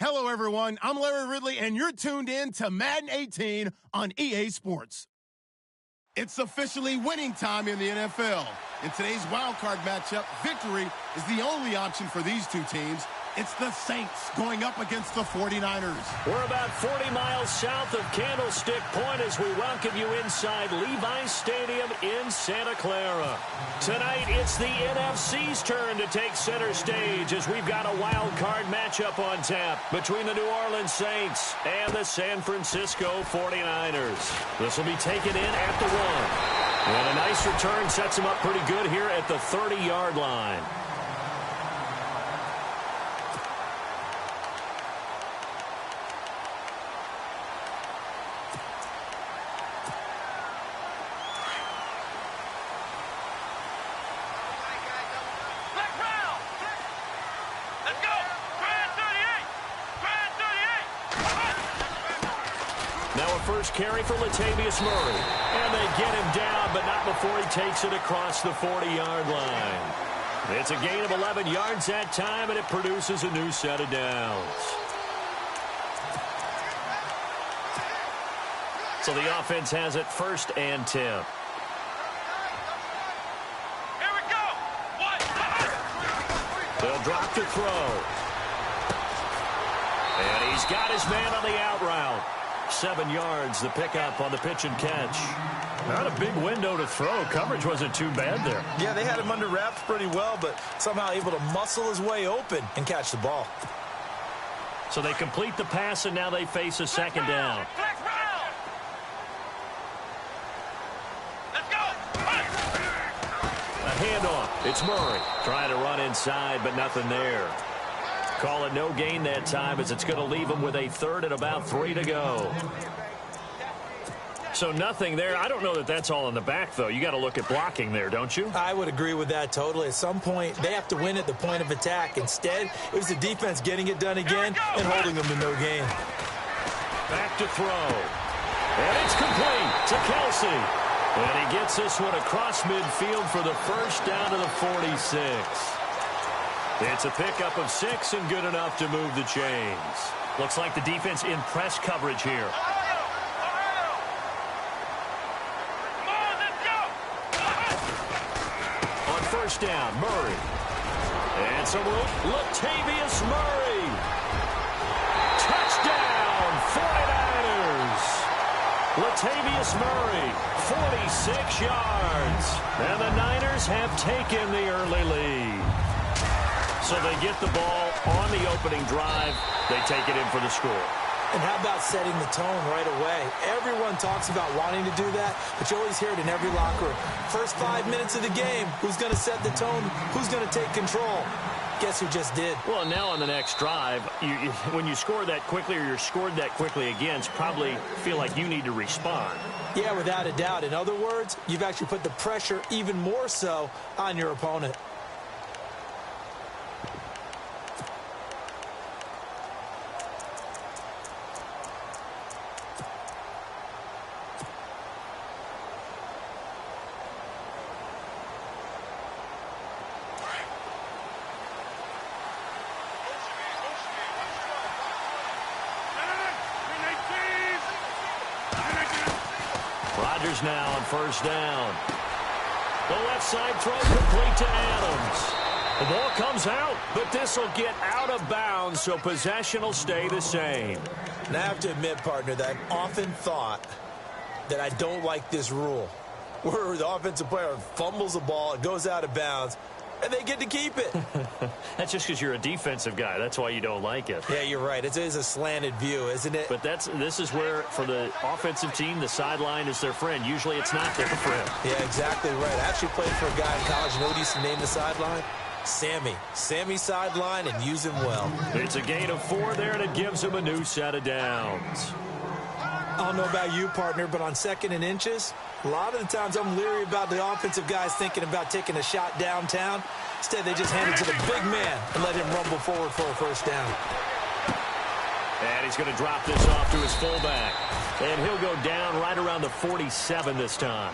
Hello, everyone. I'm Larry Ridley, and you're tuned in to Madden 18 on EA Sports. It's officially winning time in the NFL. In today's wildcard matchup, victory is the only option for these two teams. It's the Saints going up against the 49ers. We're about 40 miles south of Candlestick Point as we welcome you inside Levi's Stadium in Santa Clara. Tonight, it's the NFC's turn to take center stage as we've got a wild card matchup on tap between the New Orleans Saints and the San Francisco 49ers. This will be taken in at the 1. And a nice return sets him up pretty good here at the 30-yard line. First carry for Latavius Murray. And they get him down, but not before he takes it across the 40-yard line. It's a gain of 11 yards that time, and it produces a new set of downs. So the offense has it 1st and 10. Here we go. They'll drop to throw. And he's got his man on the out route. 7 yards, the pickup on the pitch and catch. Not a big window to throw. Coverage wasn't too bad there. Yeah, they had him under wraps pretty well, but somehow able to muscle his way open and catch the ball. So they complete the pass, and now they face a second down. Let's go. A handoff. It's Murray trying to run inside, but nothing there. Call it no gain that time as it's going to leave him with a 3rd and about 3 to go. So nothing there. I don't know that that's all in the back, though. You got to look at blocking there, don't you? I would agree with that totally. At some point, they have to win at the point of attack. Instead, it was the defense getting it done again and holding them to no gain. Back to throw. And it's complete to Kelsey. And he gets this one across midfield for the first down to the 46. It's a pickup of 6 and good enough to move the chains. Looks like the defense in press coverage here. On 1st down, Murray. And so Latavius Murray. Touchdown, 49ers. Latavius Murray, 46 yards. And the Niners have taken the early lead. So they get the ball on the opening drive. They take it in for the score. And how about setting the tone right away? Everyone talks about wanting to do that, but you always hear it in every locker room. First 5 minutes of the game, who's going to set the tone? Who's going to take control? Guess who just did? Well, and now on the next drive, when you score that quickly or you're scored that quickly against, probably feel like you need to respond. Yeah, without a doubt. In other words, you've actually put the pressure even more so on your opponent. Now on 1st down. The left side throw complete to Adams. The ball comes out, but this will get out of bounds, so possession will stay the same. And I have to admit, partner, that I've often thought that I don't like this rule, where the offensive player fumbles the ball, it goes out of bounds, and they get to keep it. That's just because you're a defensive guy. That's why you don't like it. Yeah, you're right. It is a slanted view, isn't it? But this is where, for the offensive team, the sideline is their friend. Usually it's not their friend. Yeah, exactly right. I actually played for a guy in college. You know what he used to name the sideline? Sammy. Sammy sideline, and use him well. It's a gain of 4 there, and it gives him a new set of downs. I don't know about you, partner, but on 2nd and inches, a lot of the times I'm leery about the offensive guys thinking about taking a shot downtown. Instead, they just hand it to the big man and let him rumble forward for a 1st down. And he's going to drop this off to his fullback. And he'll go down right around the 47 this time.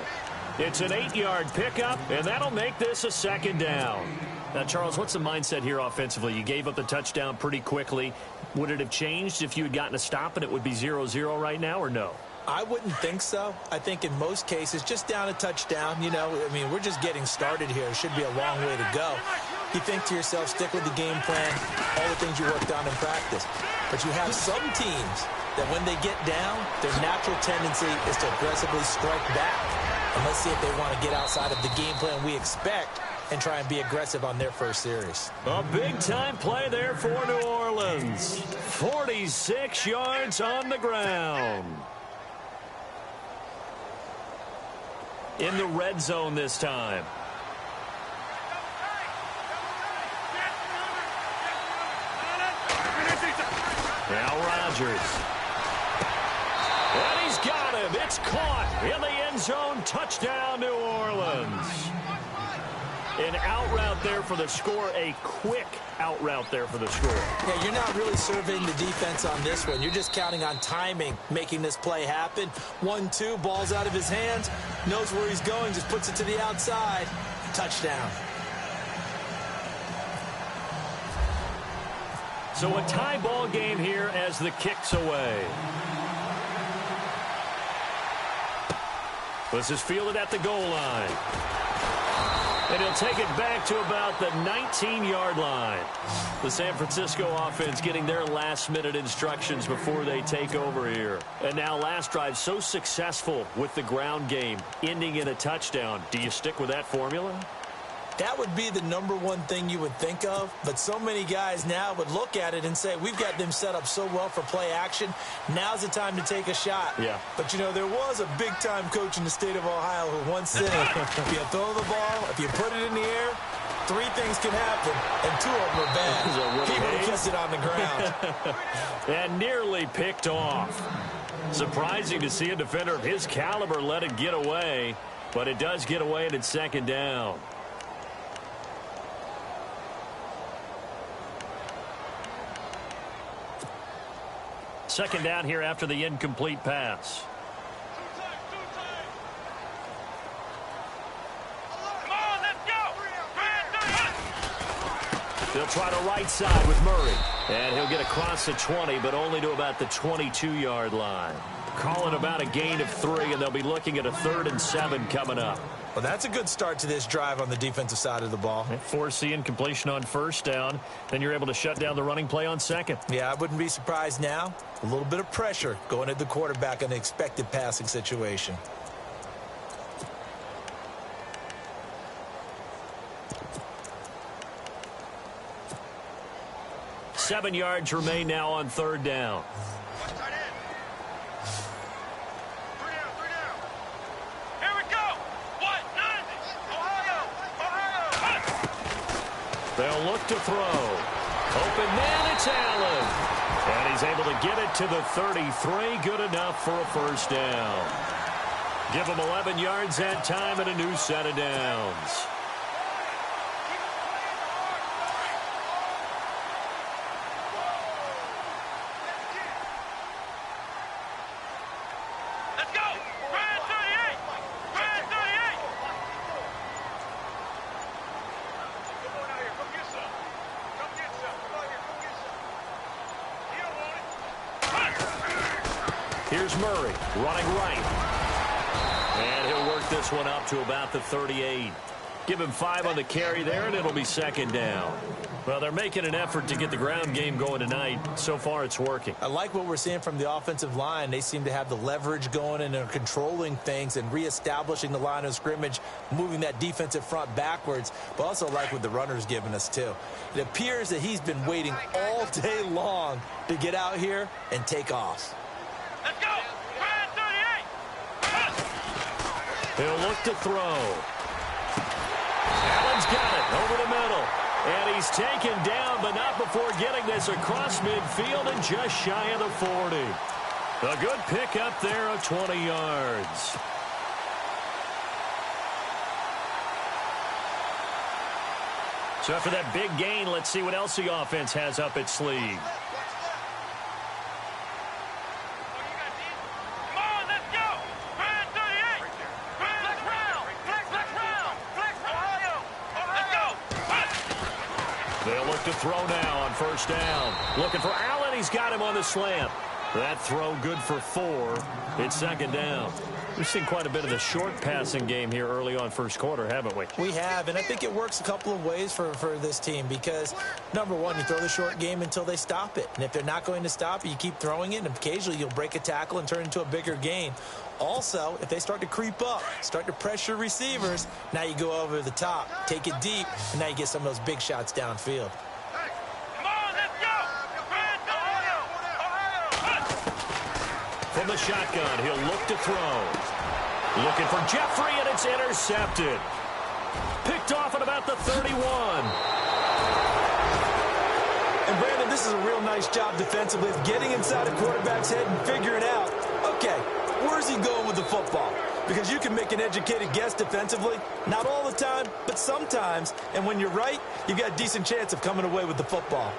It's an 8-yard pickup, and that'll make this a second down. Now, Charles, what's the mindset here offensively? You gave up the touchdown pretty quickly. Would it have changed if you had gotten a stop and it would be 0-0 right now, or no? I wouldn't think so. I think in most cases, just down a touchdown, we're just getting started here. It should be a long way to go. You think to yourself, stick with the game plan, all the things you worked on in practice. But you have some teams that when they get down, their natural tendency is to aggressively strike back. And let's see if they want to get outside of the game plan we expect and try and be aggressive on their first series. A big-time play there for New Orleans. 46 yards on the ground. In the red zone this time. Now Rodgers. And he's got him. It's caught in the end zone. Touchdown, New Orleans. An out route there for the score. A quick out route there for the score. Yeah, you're not really surveying the defense on this one. You're just counting on timing, making this play happen. 1-2, ball's out of his hands. Knows where he's going, just puts it to the outside. Touchdown. So a tie ball game here as the kick's away. This is fielded at the goal line. And he'll take it back to about the 19-yard line. The San Francisco offense getting their last-minute instructions before they take over here. And now last drive so successful with the ground game, ending in a touchdown. Do you stick with that formula? That would be the number one thing you would think of, but so many guys now would look at it and say, we've got them set up so well for play action. Now's the time to take a shot. Yeah. But, there was a big-time coach in the state of Ohio who once said, if you throw the ball, if you put it in the air, 3 things can happen, and 2 of them are bad. He would have kept it on the ground. And nearly picked off. Surprising to see a defender of his caliber let it get away, but it does get away and it's second down. Second down here after the incomplete pass. Come on, let's go. They'll try to right side with Murray. And he'll get across the 20, but only to about the 22-yard line. Calling about a gain of 3, and they'll be looking at a 3rd and 7 coming up. Well, that's a good start to this drive on the defensive side of the ball. Force the incompletion on first down. Then you're able to shut down the running play on second. Yeah, I wouldn't be surprised now. A little bit of pressure going at the quarterback in an expected passing situation. Seven yards remain now on third down. They'll look to throw. Open man, it's Allen. And he's able to get it to the 33. Good enough for a first down. Give him 11 yards that time and a new set of downs. Here's Murray running right. And he'll work this one up to about the 38. Give him 5 on the carry there, and it'll be second down. Well, they're making an effort to get the ground game going tonight. So far, it's working. I like what we're seeing from the offensive line. They seem to have the leverage going and are controlling things and reestablishing the line of scrimmage, moving that defensive front backwards, but also like what the runner's giving us, too. It appears that he's been waiting all day long to get out here and take off. Let's go! 38! He'll look to throw. Allen's got it over the middle. And he's taken down, but not before getting this across midfield and just shy of the 40. A good pickup there of 20 yards. So after that big gain, let's see what else the offense has up its sleeve. They'll look to throw now on first down. Looking for Allen. He's got him on the slant. That throw good for 4. It's second down. We've seen quite a bit of the short passing game here early on first quarter, haven't we? We have, and I think it works a couple of ways for this team because, number one, you throw the short game until they stop it. And if they're not going to stop it, you keep throwing it, and occasionally you'll break a tackle and turn it into a bigger gain. Also, if they start to creep up, start to pressure receivers, now you go over the top, take it deep, and now you get some of those big shots downfield. From the shotgun, he'll look to throw. Looking for Jeffrey, and it's intercepted. Picked off at about the 31. And, Brandon, this is a real nice job defensively of getting inside a quarterback's head and figuring out, okay, where's he going with the football? Because you can make an educated guess defensively, not all the time, but sometimes. And when you're right, you've got a decent chance of coming away with the football.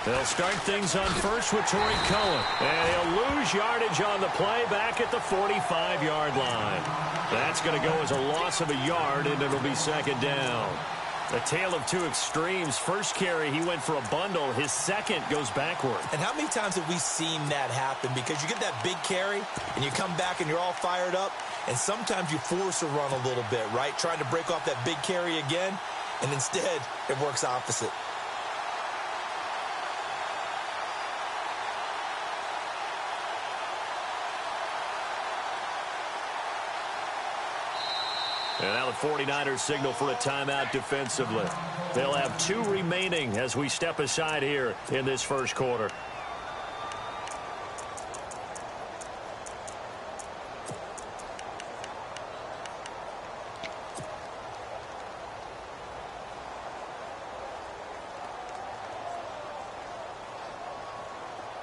They'll start things on first with Torrey Cohen. And he'll lose yardage on the play back at the 45-yard line. That's going to go as a loss of a yard, and it'll be second down. A tale of two extremes. First carry, he went for a bundle. His second goes backward. And how many times have we seen that happen? Because you get that big carry, and you come back, and you're all fired up, and sometimes you force a run a little bit, right? Trying to break off that big carry again, and instead, it works opposite. And now the 49ers signal for a timeout defensively. They'll have 2 remaining as we step aside here in this first quarter.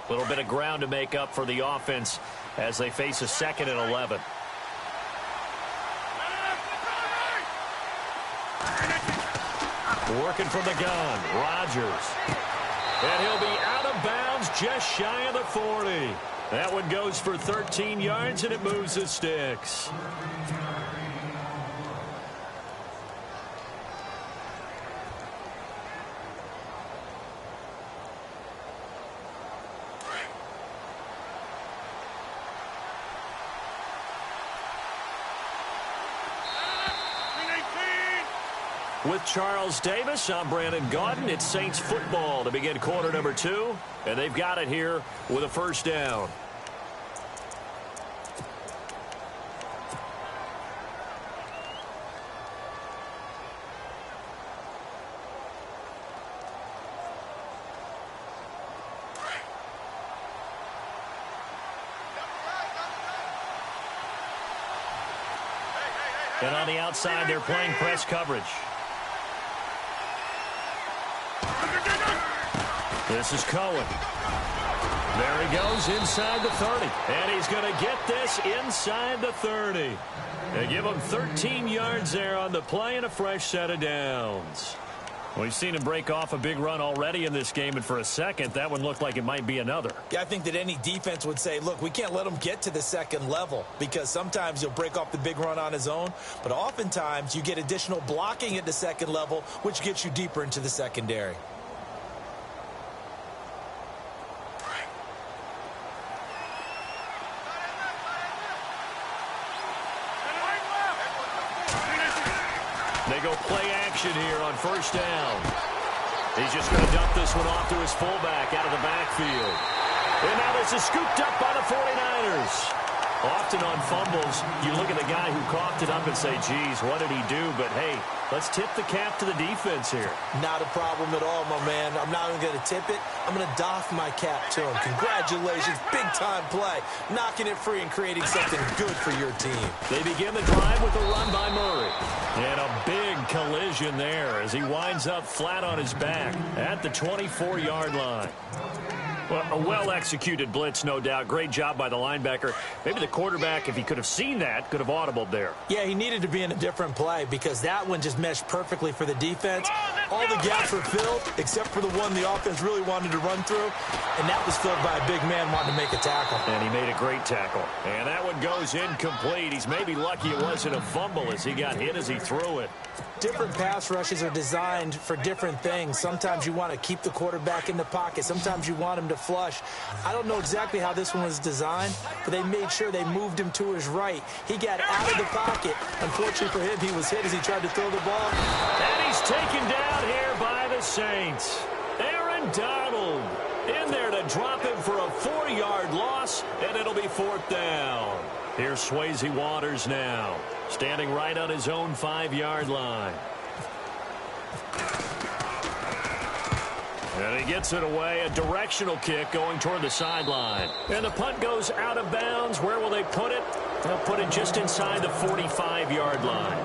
A little bit of ground to make up for the offense as they face a 2nd and 11. Working from the gun, Rodgers. And he'll be out of bounds just shy of the 40. That one goes for 13 yards, and it moves the sticks. With Charles Davis, I'm Brandon Gaudin. It's Saints football to begin quarter number 2, and they've got it here with a first down. And on the outside, they're playing press coverage. This is Cohen. There he goes inside the 30. And he's going to get this inside the 30. They give him 13 yards there on the play and a fresh set of downs. We've seen him break off a big run already in this game, and for a second, that one looked like it might be another. Yeah, I think that any defense would say, look, we can't let him get to the second level because sometimes he'll break off the big run on his own, but oftentimes you get additional blocking at the second level, which gets you deeper into the secondary. They go play action here on first down. He's just going to dump this one off to his fullback out of the backfield. And now this is scooped up by the 49ers. Often on fumbles, you look at the guy who coughed it up and say, geez, what did he do? But, hey, let's tip the cap to the defense here. Not a problem at all, my man. I'm not even going to tip it. I'm going to doff my cap to him. Congratulations. Big-time play. Knocking it free and creating something good for your team. They begin the drive with a run by Murray. And a big collision there as he winds up flat on his back at the 24-yard line. Well, a well-executed blitz, no doubt. Great job by the linebacker. Maybe the quarterback, if he could have seen that, could have audibled there. Yeah, he needed to be in a different play because that one just meshed perfectly for the defense. All the gaps were filled except for the one the offense really wanted to run through, and that was filled by a big man wanting to make a tackle. And he made a great tackle. And that one goes incomplete. He's maybe lucky it wasn't a fumble as he got hit as he threw it. Different pass rushes are designed for different things. Sometimes you want to keep the quarterback in the pocket. Sometimes you want him to flush. I don't know exactly how this one was designed, but they made sure they moved him to his right. He got out of the pocket. Unfortunately for him, he was hit as he tried to throw the ball. And he's taken down here by the Saints. Aaron Donald in there to drop him for a 4-yard loss, and it'll be 4th down. Here's Swayze Waters now, standing right on his own 5-yard line. And he gets it away, a directional kick going toward the sideline. And the punt goes out of bounds. Where will they put it? They'll put it just inside the 45-yard line.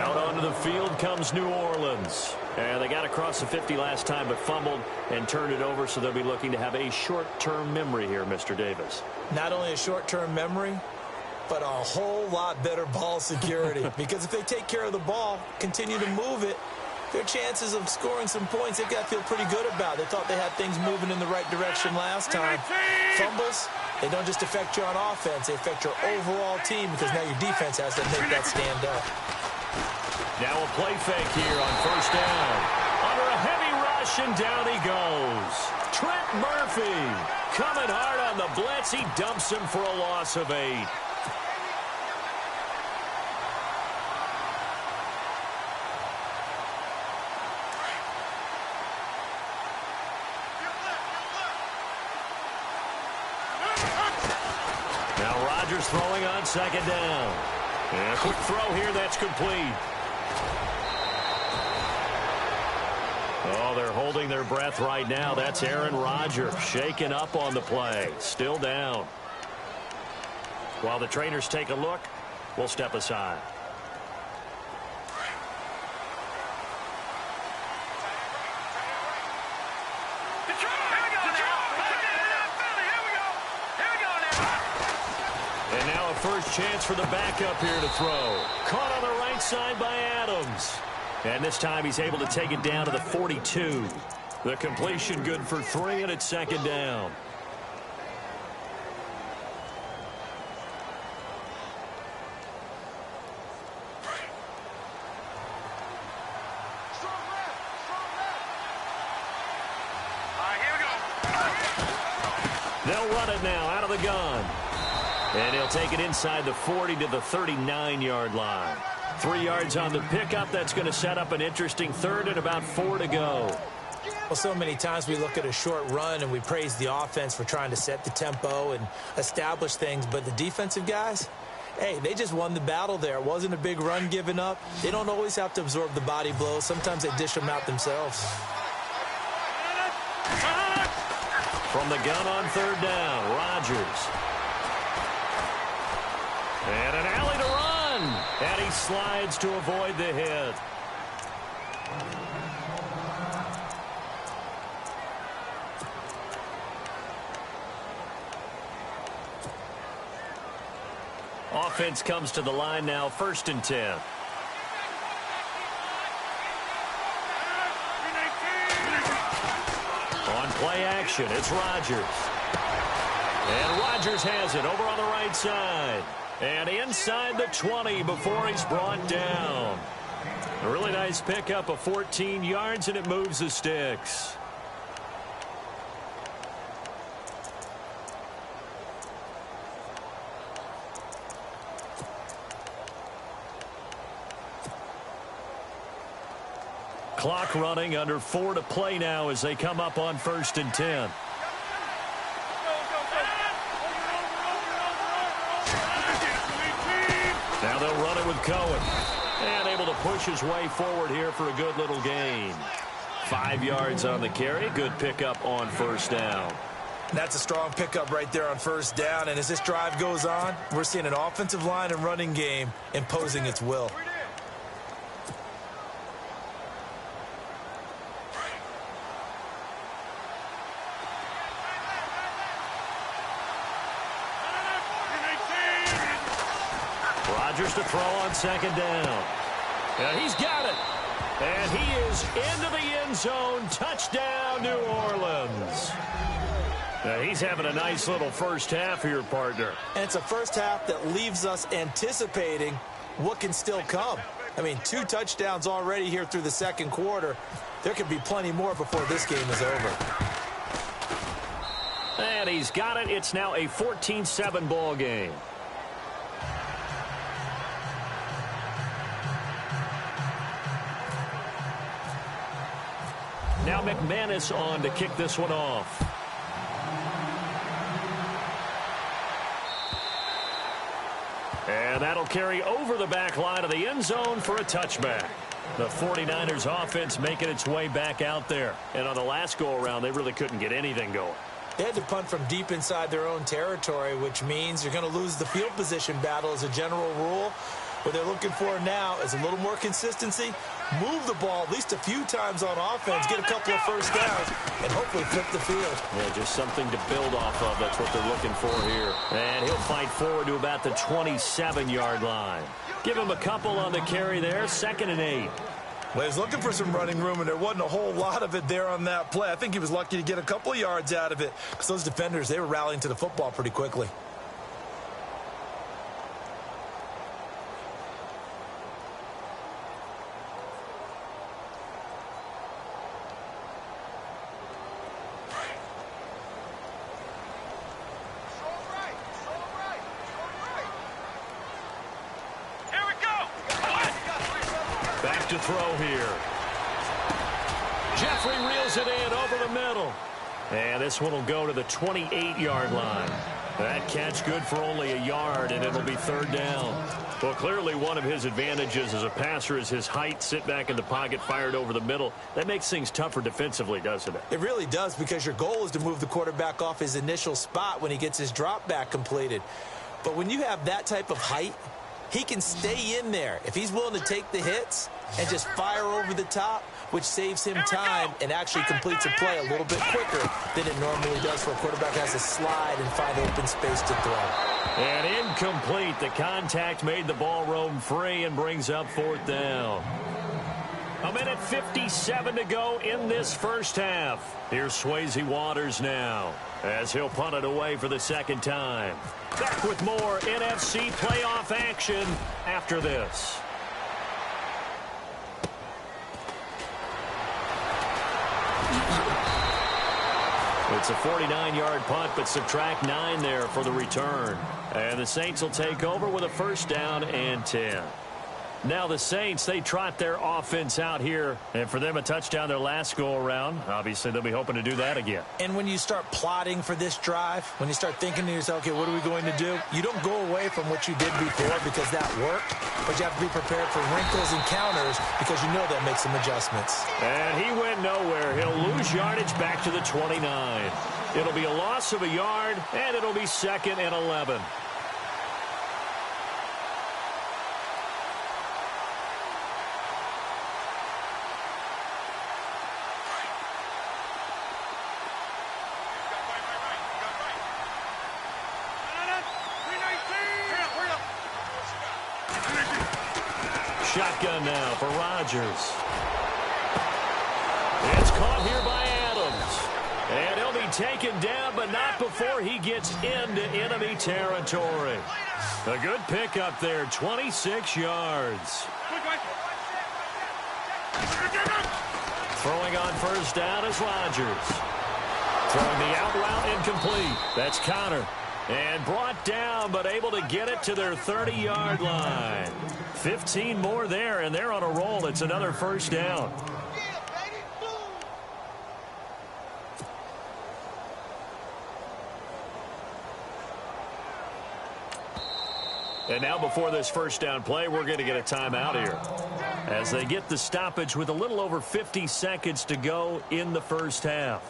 Out onto the field comes New Orleans. And they got across the 50 last time but fumbled and turned it over, so they'll be looking to have a short-term memory here, Mr. Davis. Not only a short-term memory, but a whole lot better ball security. Because if they take care of the ball, continue to move it, their chances of scoring some points, they've got to feel pretty good about. They thought they had things moving in the right direction last time. Fumbles, they don't just affect you on offense, they affect your overall team because now your defense has to make that stand up. Now a play fake here on 1st down. Under a heavy rush, and down he goes. Trent Murphy coming hard on the blitz. He dumps him for a loss of 8. Now Rodgers throwing on 2nd down. And a quick throw here that's complete. Oh, they're holding their breath right now. That's Aaron Rodgers shaken up on the play. Still down. While the trainers take a look, we'll step aside. And now a first chance for the backup here to throw. Caught on the right side by Adams. And this time he's able to take it down to the 42. The completion good for 3, and it's 2nd down. They'll run it now out of the gun. And he'll take it inside the 40 to the 39-yard line. 3 yards on the pickup. That's going to set up an interesting 3rd and about 4 to go. Well, so many times we look at a short run and we praise the offense for trying to set the tempo and establish things. But the defensive guys, hey, they just won the battle there. It wasn't a big run given up. They don't always have to absorb the body blows. Sometimes they dish them out themselves. From the gun on 3rd down, Rodgers. And an alley to run. And he slides to avoid the hit. Offense comes to the line now, 1st and 10. On play action, it's Rodgers. And Rodgers has it over on the right side. And inside the 20 before he's brought down. A really nice pickup of 14 yards, and it moves the sticks. Clock running, under 4 to play now as they come up on 1st and 10. Now they'll run it with Cohen. And able to push his way forward here for a good little gain. 5 yards on the carry. Good pickup on 1st down. That's a strong pickup right there on 1st down. And as this drive goes on, we're seeing an offensive line and running game imposing its will. Rodgers to throw on second down. And he's got it. And he is into the end zone. Touchdown, New Orleans. Now he's having a nice little first half here, partner. And it's a first half that leaves us anticipating what can still come. I mean, 2 touchdowns already here through the second quarter. There could be plenty more before this game is over. And he's got it. It's now a 14-7 ball game. Now McManus on to kick this one off. And that'll carry over the back line of the end zone for a touchback. The 49ers offense making its way back out there. And on the last go-around, they really couldn't get anything going. They had to punt from deep inside their own territory, which means you're going to lose the field position battle as a general rule. What they're looking for now is a little more consistency, move the ball at least a few times on offense, get a couple of first downs, and hopefully flip the field. Yeah, just something to build off of. That's what they're looking for here. And he'll fight forward to about the 27-yard line. Give him a couple on the carry there, 2nd and 8. Well, he was looking for some running room, and there wasn't a whole lot of it there on that play. I think he was lucky to get a couple of yards out of it because those defenders, they were rallying to the football pretty quickly. To throw here. Jeffrey reels it in over the middle. And this one will go to the 28-yard line. That catch good for only a yard, and it'll be 3rd down. Well, clearly one of his advantages as a passer is his height. Sit back in the pocket, fired over the middle. That makes things tougher defensively, doesn't it? It really does, because your goal is to move the quarterback off his initial spot when he gets his drop back completed. But when you have that type of height, he can stay in there if he's willing to take the hits and just fire over the top, which saves him time and actually completes a play a little bit quicker than it normally does for a quarterback who has to slide and find open space to throw. And incomplete. The contact made the ball roam free and brings up 4th down. 1:57 to go in this first half. Here's Swayze Waters now as he'll punt it away for the 2nd time. Back with more NFC playoff action after this. It's a 49-yard punt, but subtract 9 there for the return. And the Saints will take over with a 1st down and 10. Now the Saints, they trot their offense out here. And for them, a touchdown their last go-around. Obviously, they'll be hoping to do that again. And when you start plotting for this drive, when you start thinking to yourself, okay, what are we going to do? You don't go away from what you did before because that worked. But you have to be prepared for wrinkles and counters because you know that makes some adjustments. And he went nowhere. He'll lose yardage back to the 29. It'll be a loss of a yard, and it'll be 2nd and 11. Shotgun now for Rodgers. It's caught here by Adams. And he'll be taken down, but not before he gets into enemy territory. A good pickup there, 26 yards. Throwing on 1st down is Rodgers. Throwing the out route incomplete. That's Connor. And brought down, but able to get it to their 30-yard line. 15 more there, and they're on a roll. It's another 1st down. And now before this 1st down play, we're going to get a timeout here as they get the stoppage with a little over 50 seconds to go in the first half.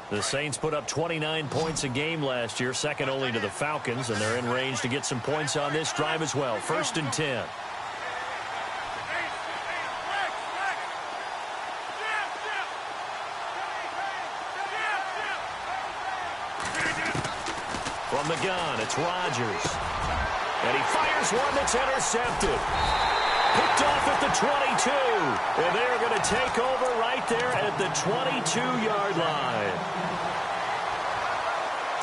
The Saints put up 29 points a game last year, second only to the Falcons, and they're in range to get some points on this drive as well. 1st and 10. It's Rodgers. And he fires one that's intercepted. Picked off at the 22. And they're going to take over right there at the 22-yard line.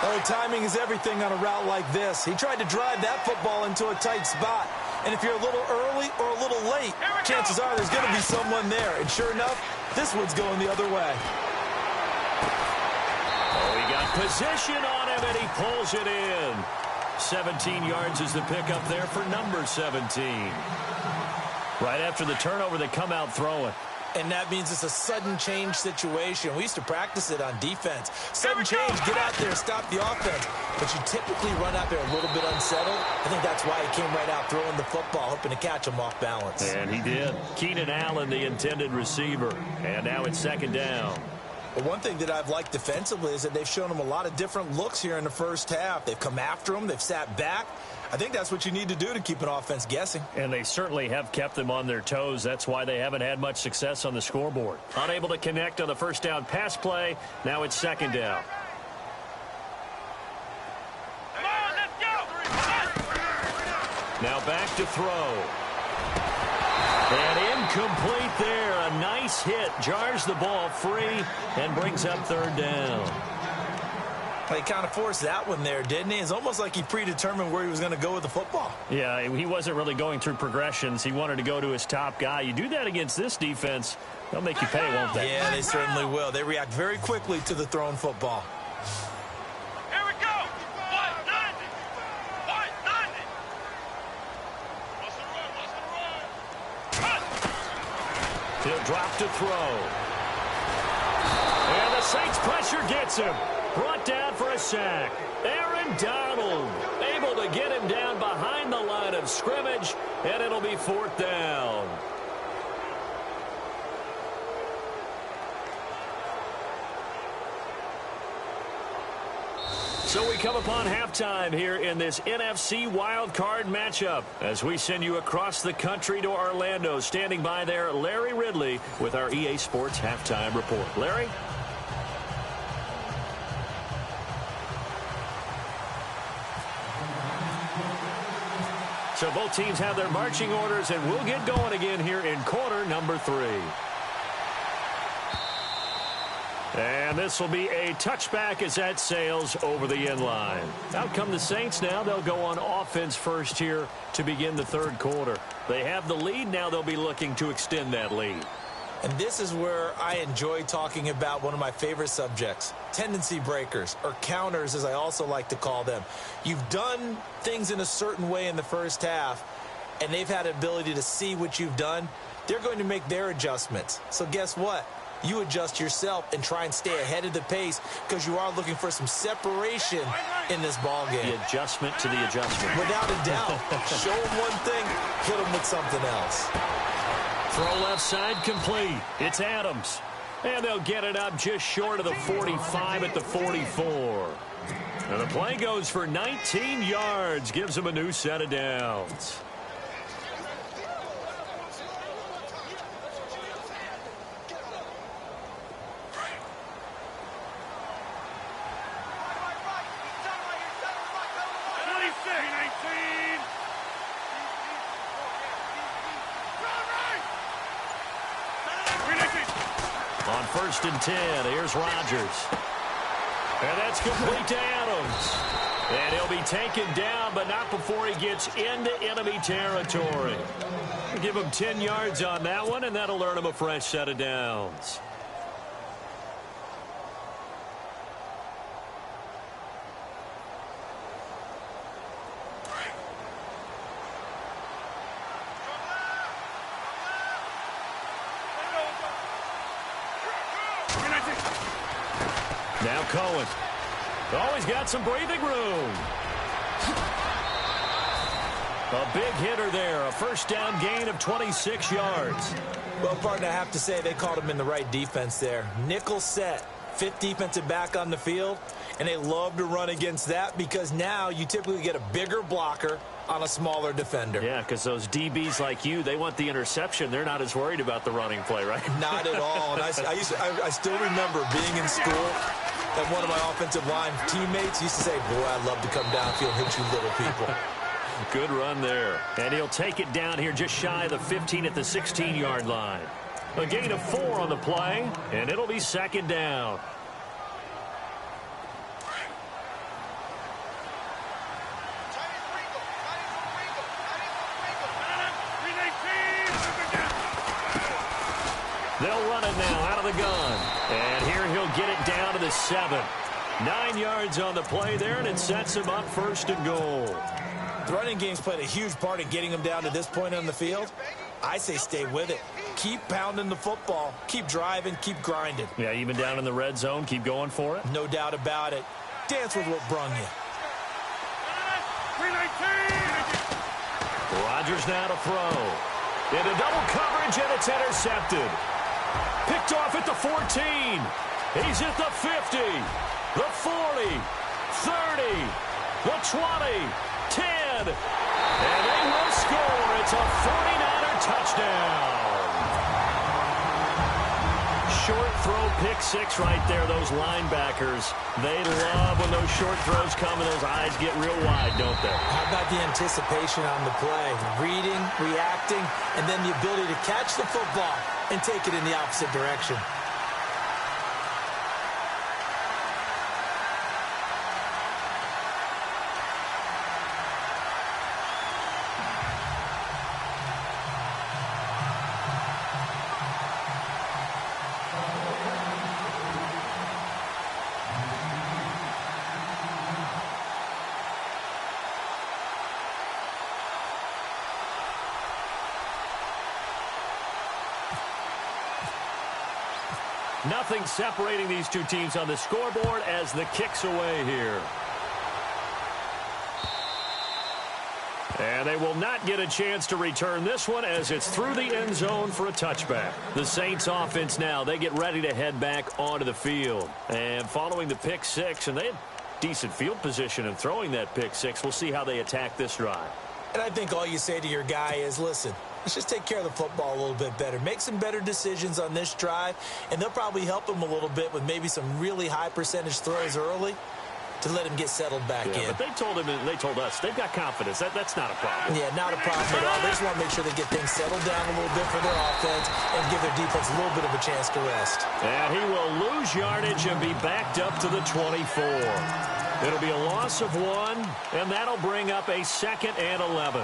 Oh, timing is everything on a route like this. He tried to drive that football into a tight spot. And if you're a little early or a little late, chances are there's going to be someone there. And sure enough, this one's going the other way. Oh, he got position on him, and he pulls it in. 17 yards is the pickup there for number 17. Right after the turnover, they come out throwing. And that means it's a sudden change situation. We used to practice it on defense. Sudden change, get out there, stop the offense. But you typically run out there a little bit unsettled. I think that's why he came right out throwing the football, hoping to catch him off balance. And he did. Keenan Allen, the intended receiver. And now it's second down. But one thing that I've liked defensively is that they've shown him a lot of different looks here in the first half. They've come after him. They've sat back. I think that's what you need to do to keep an offense guessing. And they certainly have kept them on their toes. That's why they haven't had much success on the scoreboard. Unable to connect on the first down pass play. Now it's second down. Come on, let's go. Now back to throw. And incomplete there. A nice hit. Jars the ball free and brings up third down. He kind of forced that one there, didn't he? It's almost like he predetermined where he was going to go with the football. Yeah, he wasn't really going through progressions. He wanted to go to his top guy. You do that against this defense, they'll make you pay, won't they? Yeah, they certainly will. They react very quickly to the thrown football. Here we go. 190. 190. What's the run? He'll drop to throw. And the Saints pressure gets him. Brought down for a sack. Aaron Donald able to get him down behind the line of scrimmage, and it'll be fourth down. So we come upon halftime here in this NFC wildcard matchup as we send you across the country to Orlando. Standing by there, Larry Ridley with our EA Sports halftime report. Larry? So both teams have their marching orders, and we'll get going again here in quarter number 3. And this will be a touchback as that sails over the end line. Out come the Saints now. They'll go on offense first here to begin the third quarter. They have the lead. Now they'll be looking to extend that lead. And this is where I enjoy talking about one of my favorite subjects, tendency breakers, or counters as I also like to call them. You've done things in a certain way in the first half, and they've had the ability to see what you've done. They're going to make their adjustments. So guess what? You adjust yourself and try and stay ahead of the pace because you are looking for some separation in this ball game. The adjustment to the adjustment. Without a doubt. Show them one thing, hit them with something else. Throw left side complete. It's Adams. And they'll get it up just short of the 45 at the 44. And the play goes for 19 yards. Gives them a new set of downs. On 1st and 10, here's Rodgers. And that's complete to Adams. And he'll be taken down, but not before he gets into enemy territory. Give him 10 yards on that one, and that'll earn him a fresh set of downs. Now Cohen. Always got some breathing room. A big hitter there. A first down gain of 26 yards. Well, partner, I have to say they called him in the right defense there. Nickel set. 5th defensive back on the field. And they love to run against that because now you typically get a bigger blocker on a smaller defender. Yeah, because those DBs like you, they want the interception. They're not as worried about the running play, right? Not at all. And I still remember being in school, And one of my offensive line teammates used to say, boy, I'd love to come downfield and hit you little people. Good run there. And he'll take it down here just shy of the 15 at the 16-yard line. A gain of 4 on the play, and it'll be second down. They'll run it now out of the gun. And here he'll get it down to the 7. 9 yards on the play there, and it sets him up first and goal. The running game's played a huge part in getting him down to this point on the field. I say stay with it. Keep pounding the football. Keep driving. Keep grinding. Yeah, even down in the red zone, keep going for it. No doubt about it. Dance with what brung you. 319. Rodgers now to throw. Into double coverage, and it's intercepted. Picked off at the 14. He's at the 50, the 40, 30, the 20, 10. And they will score. It's a 49er touchdown. Short throw, pick 6 right there. Those linebackers, they love when those short throws come and those eyes get real wide, don't they? How about the anticipation on the play? Reading, reacting, and then the ability to catch the football and take it in the opposite direction. Nothing separating these two teams on the scoreboard as the kick's away here. And they will not get a chance to return this one as it's through the end zone for a touchback. The Saints offense now, they get ready to head back onto the field. And following the pick 6, and they had decent field position in throwing that pick 6. We'll see how they attack this drive. And I think all you say to your guy is, listen, let's just take care of the football a little bit better. Make some better decisions on this drive, and they'll probably help him a little bit with maybe some really high percentage throws early to let him get settled back in. But they told him, and they told us, they've got confidence. That's not a problem. Yeah, not a problem at all. They just want to make sure they get things settled down a little bit for their offense and give their defense a little bit of a chance to rest. And he will lose yardage and be backed up to the 24. It'll be a loss of 1, and that'll bring up a 2nd and 11.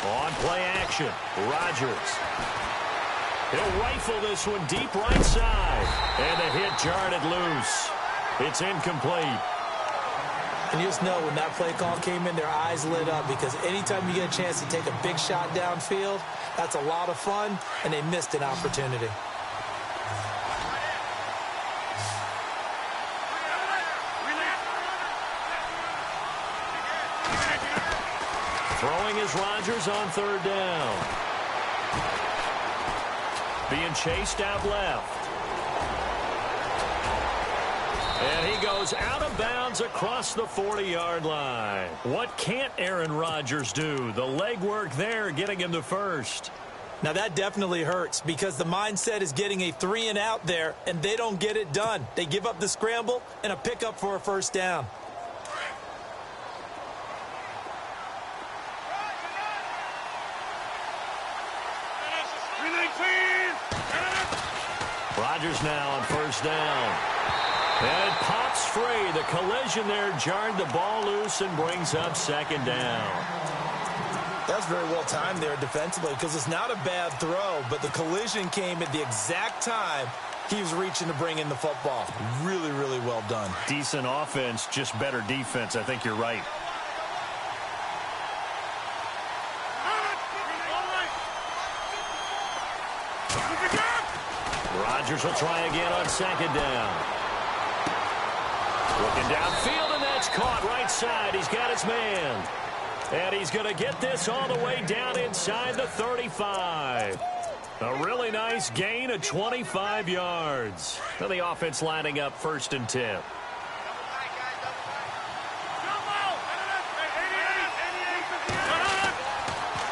On play action, Rodgers. He'll rifle this one deep right side. And the hit jarred it loose. It's incomplete. And you just know when that play call came in, their eyes lit up because anytime you get a chance to take a big shot downfield, that's a lot of fun, and they missed an opportunity. Throwing is Rodgers on 3rd down. Being chased out left. And he goes out of bounds across the 40-yard line. What can't Aaron Rodgers do? The legwork there getting him to first. Now that definitely hurts because the mindset is getting a 3-and-out there, and they don't get it done. They give up the scramble and a pickup for a 1st down. Rodgers now on 1st down. And it pops free. The collision there jarred the ball loose and brings up 2nd down. That's very well timed there defensively because it's not a bad throw, but the collision came at the exact time he was reaching to bring in the football. Really, really well done. Decent offense, just better defense. I think you're right. Rodgers will try again on 2nd down. Looking downfield, and that's caught right side. He's got his man. And he's going to get this all the way down inside the 35. A really nice gain of 25 yards. And the offense lining up 1st and 10.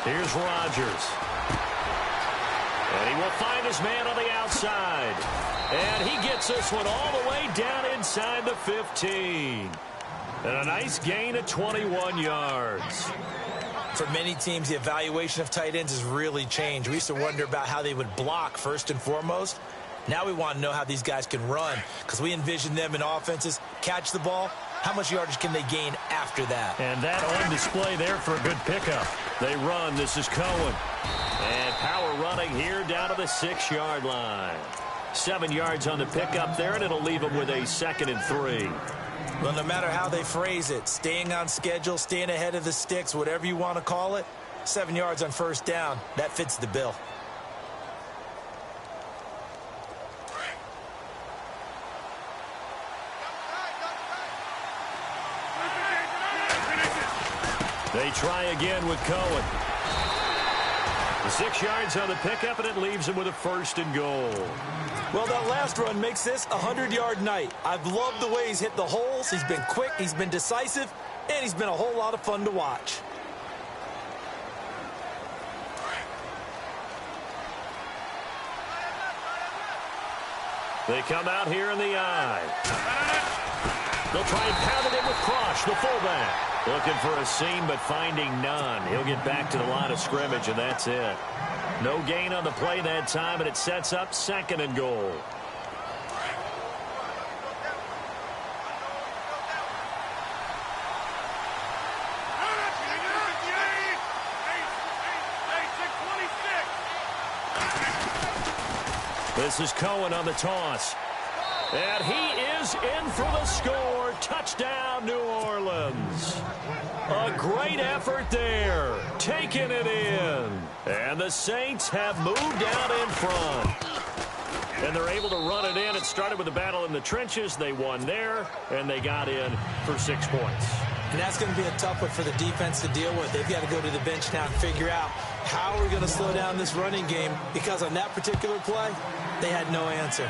Here's Rodgers. And he will find his man on the outside. And he gets this one all the way down inside the 15. And a nice gain of 21 yards. For many teams, the evaluation of tight ends has really changed. We used to wonder about how they would block first and foremost. Now we want to know how these guys can run, because we envision them in offenses catch the ball. How much yardage can they gain after that? And that on display there for a good pickup. They run. This is Cohen. And power running here down to the 6-yard line. 7 yards on the pickup there, and it'll leave them with a 2nd and 3. Well, no matter how they phrase it, staying on schedule, staying ahead of the sticks, whatever you want to call it, 7 yards on 1st down, that fits the bill. They try again with Cohen. 6 yards on the pickup, and it leaves him with a 1st and goal. Well, that last run makes this a 100-yard night. I've loved the way he's hit the holes. He's been quick, he's been decisive, and he's been a whole lot of fun to watch. They come out here in the eye. They'll try and pound it in with Cross, the fullback. Looking for a seam, but finding none. He'll get back to the line of scrimmage, and that's it. No gain on the play that time, and it sets up 2nd and goal. This is Cohen on the toss. And he is in for the score. Touchdown, New Orleans. A great effort there. Taking it in. And the Saints have moved out in front. And they're able to run it in. It started with a battle in the trenches. They won there, and they got in for 6 points. And that's going to be a tough one for the defense to deal with. They've got to go to the bench now and figure out how we're going to slow down this running game, because on that particular play, they had no answer.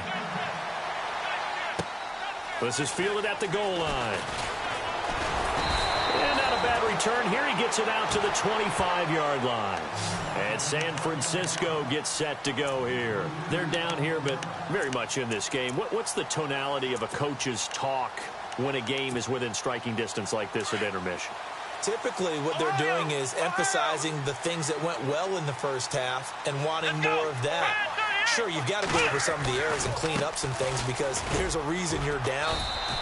This is fielded at the goal line. And not a bad return here. He gets it out to the 25-yard line. And San Francisco gets set to go here. They're down here, but very much in this game. What's the tonality of a coach's talk when a game is within striking distance like this at intermission? Typically, what they're doing is emphasizing the things that went well in the first half and wanting more of that. Sure, you've got to go over some of the errors and clean up some things, because there's a reason you're down.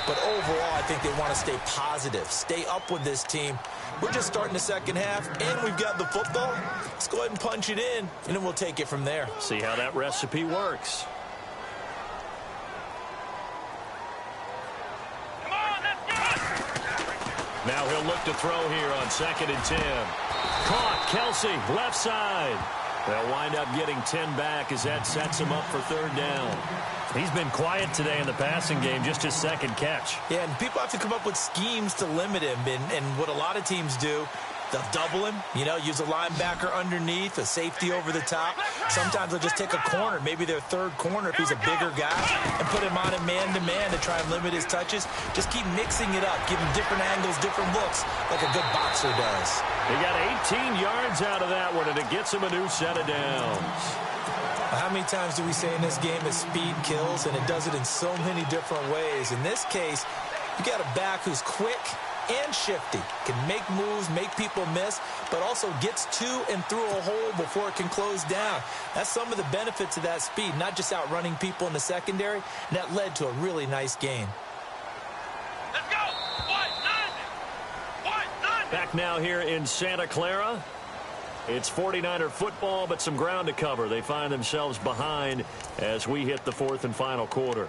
But overall, I think they want to stay positive, stay up with this team. We're just starting the second half, and we've got the football. Let's go ahead and punch it in, and then we'll take it from there. See how that recipe works. Now he'll look to throw here on 2nd and 10. Caught. Kelsey, left side. They'll wind up getting 10 back as that sets him up for 3rd down. He's been quiet today in the passing game, just his 2nd catch. Yeah, and people have to come up with schemes to limit him. And what a lot of teams do, they'll double him, use a linebacker underneath, a safety over the top. Sometimes they'll just take a corner, maybe their 3rd corner if he's a bigger guy, and put him on a man-to-man to try and limit his touches. Just keep mixing it up, give him different angles, different looks, like a good boxer does. He got 18 yards out of that one, and it gets him a new set of downs. How many times do we say in this game that speed kills, and it does it in so many different ways? In this case, you got a back who's quick and shifty, can make moves, make people miss, but also gets to and through a hole before it can close down. That's some of the benefits of that speed, not just outrunning people in the secondary, and that led to a really nice game. Let's go! Back now here in Santa Clara. It's 49er football, but some ground to cover. They find themselves behind as we hit the 4th and final quarter.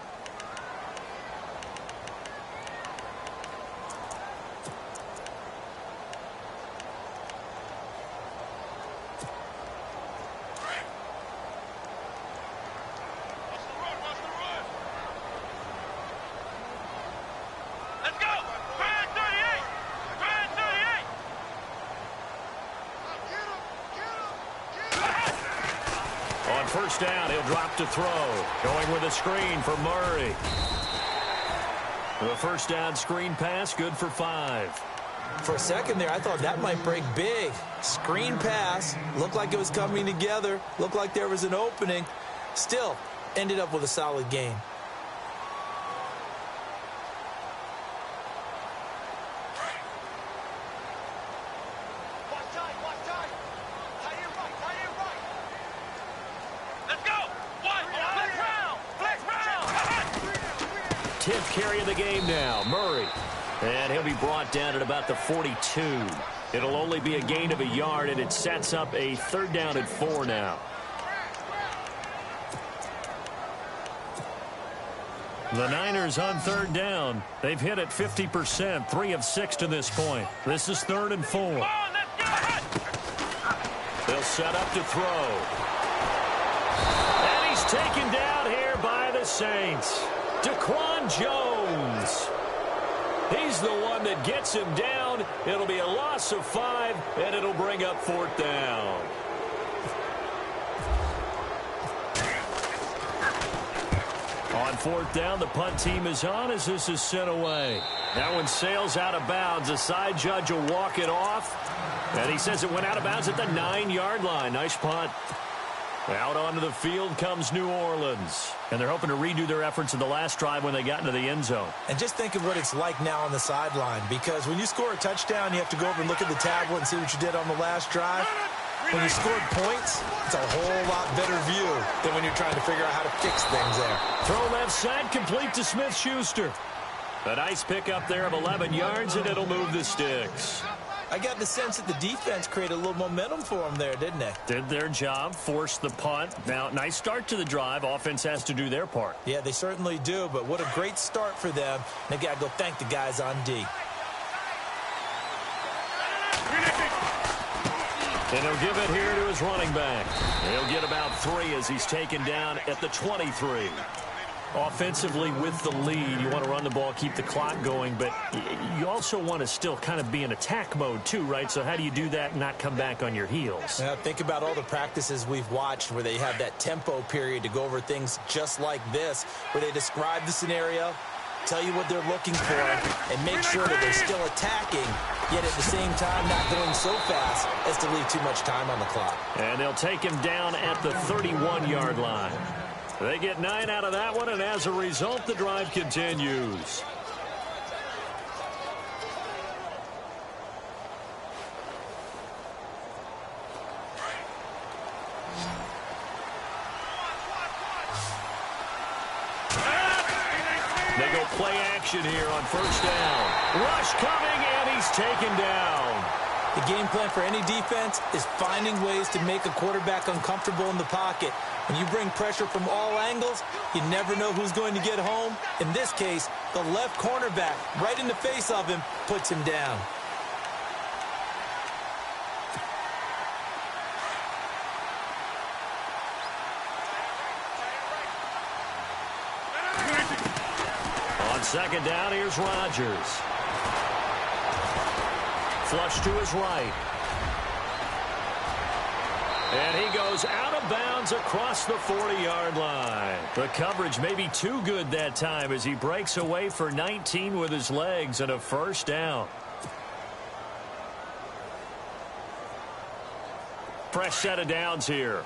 first down. He'll drop to throw. Going with a screen for Murray. The first down screen pass, good for 5. For a second there, I thought that might break big. Screen pass. Looked like it was coming together. Looked like there was an opening. Still, ended up with a solid gain. Let's go. 10th carry of the game now, Murray. And he'll be brought down at about the 42. It'll only be a gain of a yard, and it sets up a 3rd down and 4 now. The Niners on 3rd down. They've hit it 50%, 3 of 6 to this point. This is 3rd and 4. They'll set up to throw. And he's taken down here by the Saints. Daquan Jones. He's the one that gets him down. It'll be a loss of 5, and it'll bring up 4th down. On 4th down, the punt team is on as this is sent away. That one sails out of bounds. The side judge will walk it off. And he says it went out of bounds at the 9-yard line. Nice punt. Out onto the field comes New Orleans. And they're hoping to redo their efforts in the last drive when they got into the end zone. And just think of what it's like now on the sideline. Because when you score a touchdown, you have to go over and look at the tablet and see what you did on the last drive. When you scored points, it's a whole lot better view than when you're trying to figure out how to fix things there. Throw left side, complete to Smith-Schuster. A nice pickup there of 11 yards, and it'll move the sticks. I got the sense that the defense created a little momentum for them there, didn't they? Did their job, forced the punt. Now, nice start to the drive. Offense has to do their part. Yeah, they certainly do, but what a great start for them. They got to go thank the guys on D. And he'll give it here to his running back. He'll get about 3 as he's taken down at the 23. Offensively with the lead, you want to run the ball, keep the clock going, but you also want to still kind of be in attack mode too, right? So how do you do that and not come back on your heels? Now, think about all the practices we've watched where they have that tempo period to go over things just like this, where they describe the scenario, tell you what they're looking for, and make sure that they're still attacking, yet at the same time not going so fast as to leave too much time on the clock. And they'll take him down at the 31-yard line. They get 9 out of that one, and as a result, the drive continues. They go play action here on first down. Rush coming, and he's taken down. The game plan for any defense is finding ways to make a quarterback uncomfortable in the pocket. When you bring pressure from all angles, you never know who's going to get home. In this case, the left cornerback, right in the face of him, puts him down. On second down, here's Rodgers. Flush to his right. And he goes out of bounds across the 40-yard line. The coverage may be too good that time as he breaks away for 19 with his legs and a first down. Fresh set of downs here.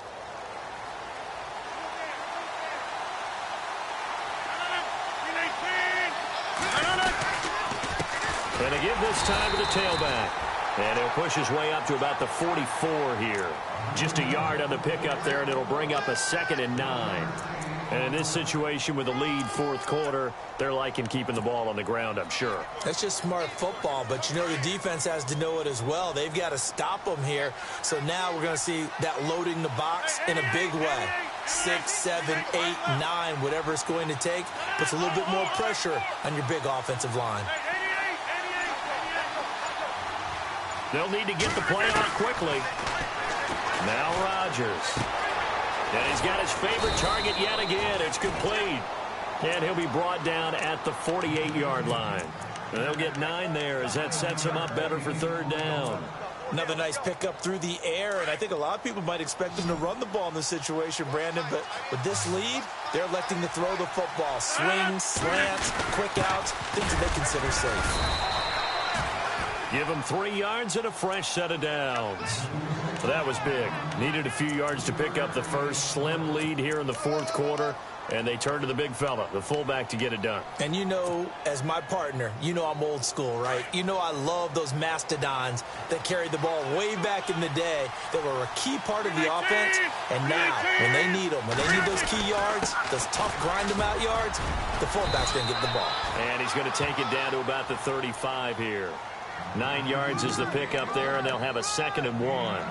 And they give this time to the tailback. And he'll push his way up to about the 44 here. Just a yard on the pickup there, and it'll bring up a 2nd and 9. And in this situation with a lead 4th quarter, they're liking keeping the ball on the ground, I'm sure. That's just smart football, but you know the defense has to know it as well. They've got to stop them here. So now we're going to see that loading the box in a big way. 6, 7, 8, 9, whatever it's going to take, puts a little bit more pressure on your big offensive line. They'll need to get the play on quickly. Now Rodgers. And he's got his favorite target yet again. It's complete. And he'll be brought down at the 48-yard line. And they'll get 9 there as that sets him up better for 3rd down. Another nice pickup through the air, and I think a lot of people might expect them to run the ball in this situation, Brandon, but with this lead, they're electing to throw the football. Swings, slants, quick outs, things that they consider safe. Give them 3 yards and a fresh set of downs. So that was big. Needed a few yards to pick up the first. Slim lead here in the fourth quarter. And they turn to the big fella, the fullback, to get it done. And you know, as my partner, you know I'm old school, right? You know I love those mastodons that carried the ball way back in the day that were a key part of the offense. And now, when they need them, when they need those key yards, those tough grind-them-out yards, the fullback's going to get the ball. And he's going to take it down to about the 35 here. 9 yards is the pickup there, and they'll have a 2nd and 1.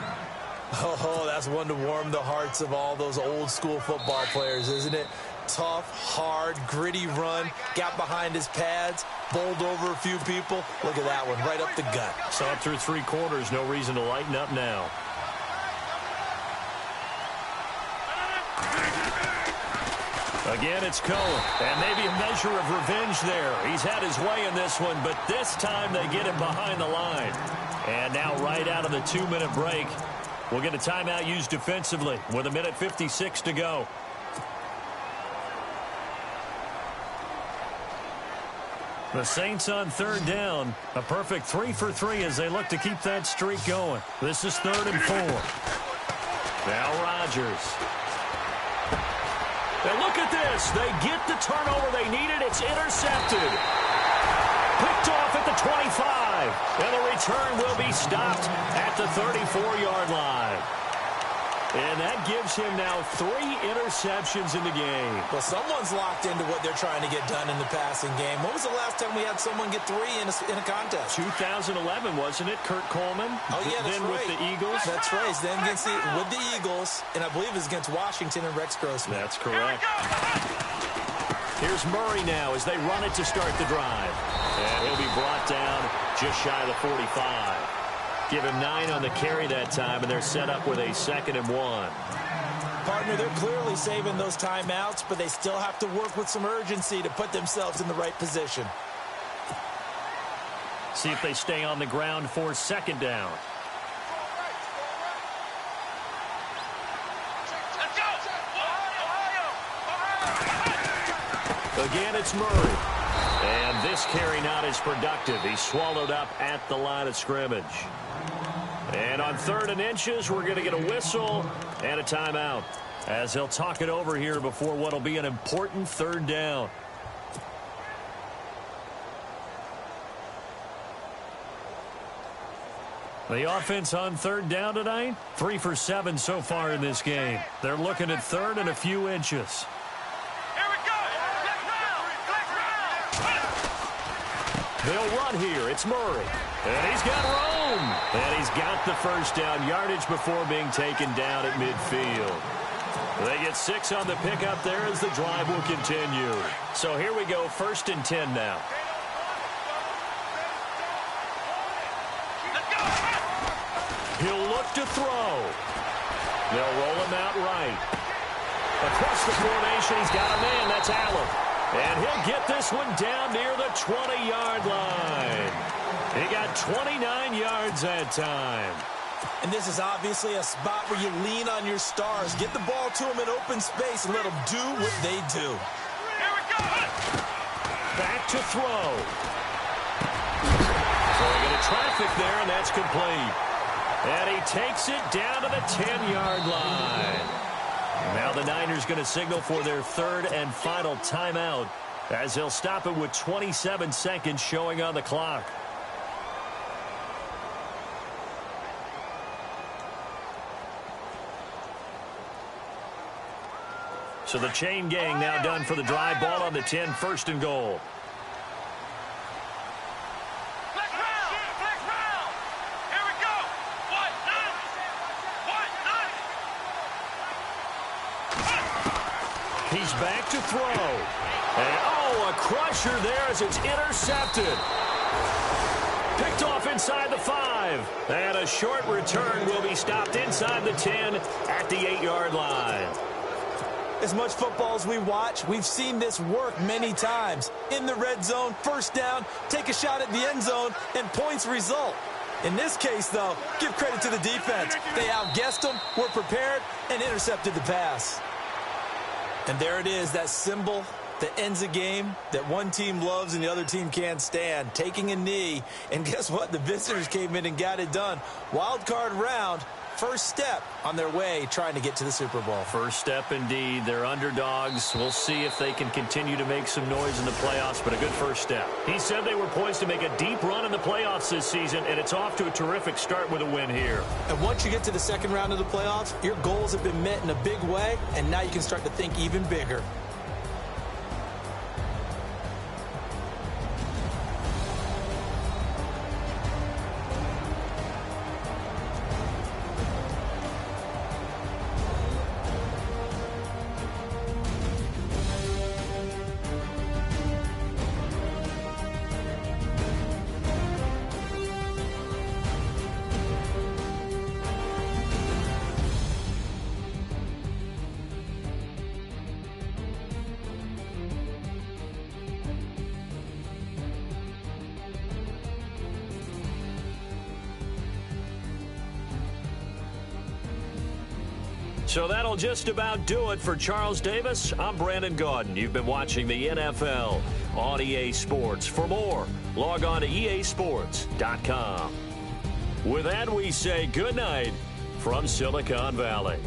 Oh, that's one to warm the hearts of all those old-school football players, isn't it? Tough, hard, gritty run, got behind his pads, bowled over a few people. Look at that one, right up the gut. So up through 3 quarters, no reason to lighten up now. Again, it's Cohen, and maybe a measure of revenge there. He's had his way in this one, but this time they get him behind the line. And now right out of the 2-minute break, we'll get a timeout used defensively with 1:56 to go. The Saints on 3rd down. A perfect 3 for 3 as they look to keep that streak going. This is 3rd and 4. Now Rodgers. And look at this. They get the turnover they needed. It's intercepted. Picked off at the 25. And the return will be stopped at the 34-yard line. And that gives him now 3 interceptions in the game. Well, someone's locked into what they're trying to get done in the passing game. When was the last time we had someone get 3 in a contest? 2011, wasn't it? Kurt Coleman? Oh, yeah, that's then right. with the Eagles? That's right. Then with the Eagles, and I believe it was against Washington and Rex Grossman. That's correct. Here's Murray now as they run it to start the drive. And he'll be brought down just shy of the 45. Give him 9 on the carry that time, and they're set up with a 2nd and 1. Partner, they're clearly saving those timeouts, but they still have to work with some urgency to put themselves in the right position. See if they stay on the ground for 2nd down. Again, it's Murray. And this carry not as productive. He's swallowed up at the line of scrimmage. And on 3rd and inches, we're going to get a whistle and a timeout as he'll talk it over here before what will be an important 3rd down. The offense on 3rd down tonight, 3 for 7 so far in this game. They're looking at 3rd and a few inches. They'll run here. It's Murray. And he's got room. And he's got the first down yardage before being taken down at midfield. They get 6 on the pickup there as the drive will continue. So here we go, 1st and 10 now. He'll look to throw. They'll roll him out right. Across the formation, he's got a man. That's Allen. And he'll get this one down near the 20-yard line. He got 29 yards that time. And this is obviously a spot where you lean on your stars. Get the ball to them in open space and let them do what they do. Here we go. Back to throw. So they get a traffic there, and that's complete. And he takes it down to the 10-yard line. Now the Niners going to signal for their 3rd and final timeout as they'll stop it with 27 seconds showing on the clock. So the chain gang now done for the drive. Ball on the 10, 1st and goal. Flex round. Here we go. He's back to throw. And, oh, a crusher there as it's intercepted. Picked off inside the 5. And a short return will be stopped inside the 10 at the 8-yard line. As much football as we watch, we've seen this work many times. In the red zone, 1st down, take a shot at the end zone, and points result. In this case, though, give credit to the defense. They outguessed them, were prepared, and intercepted the pass. And there it is, that symbol that ends a game that one team loves and the other team can't stand, taking a knee. And guess what? The visitors came in and got it done. Wild card round, first step on their way trying to get to the Super Bowl. First step indeed. They're underdogs. We'll see if they can continue to make some noise in the playoffs, but a good first step. He said they were poised to make a deep run in the playoffs this season, and it's off to a terrific start with a win here. And once you get to the second round of the playoffs, your goals have been met in a big way, and now you can start to think even bigger. So that'll just about do it for Charles Davis. I'm Brandon Gaudin. You've been watching the NFL on EA Sports. For more, log on to easports.com. With that, we say good night from Silicon Valley.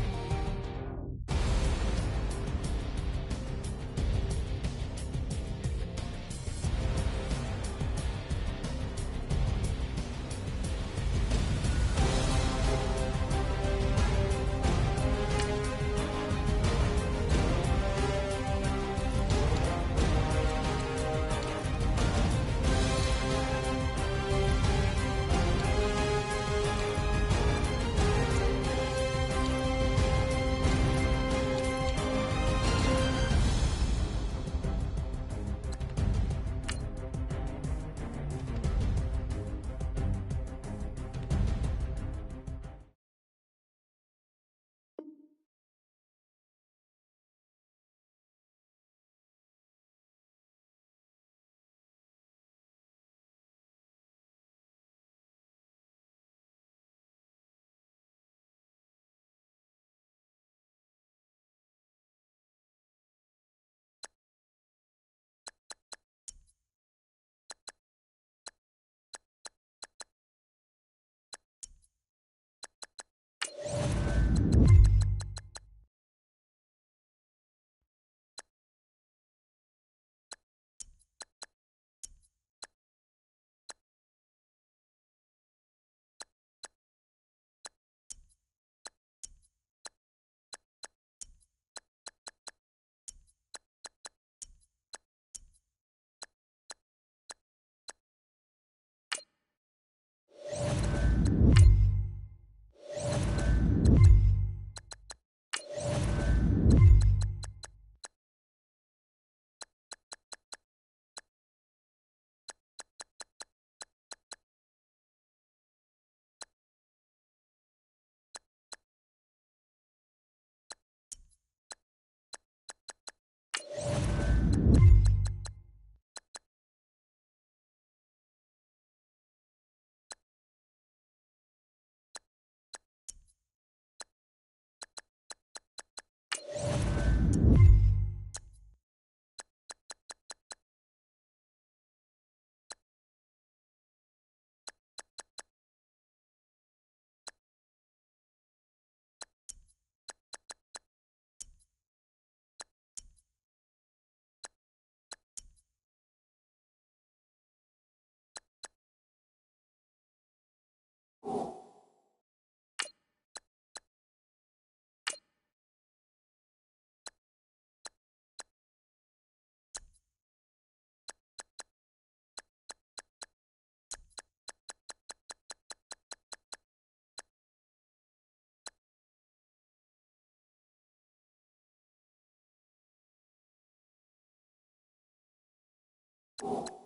You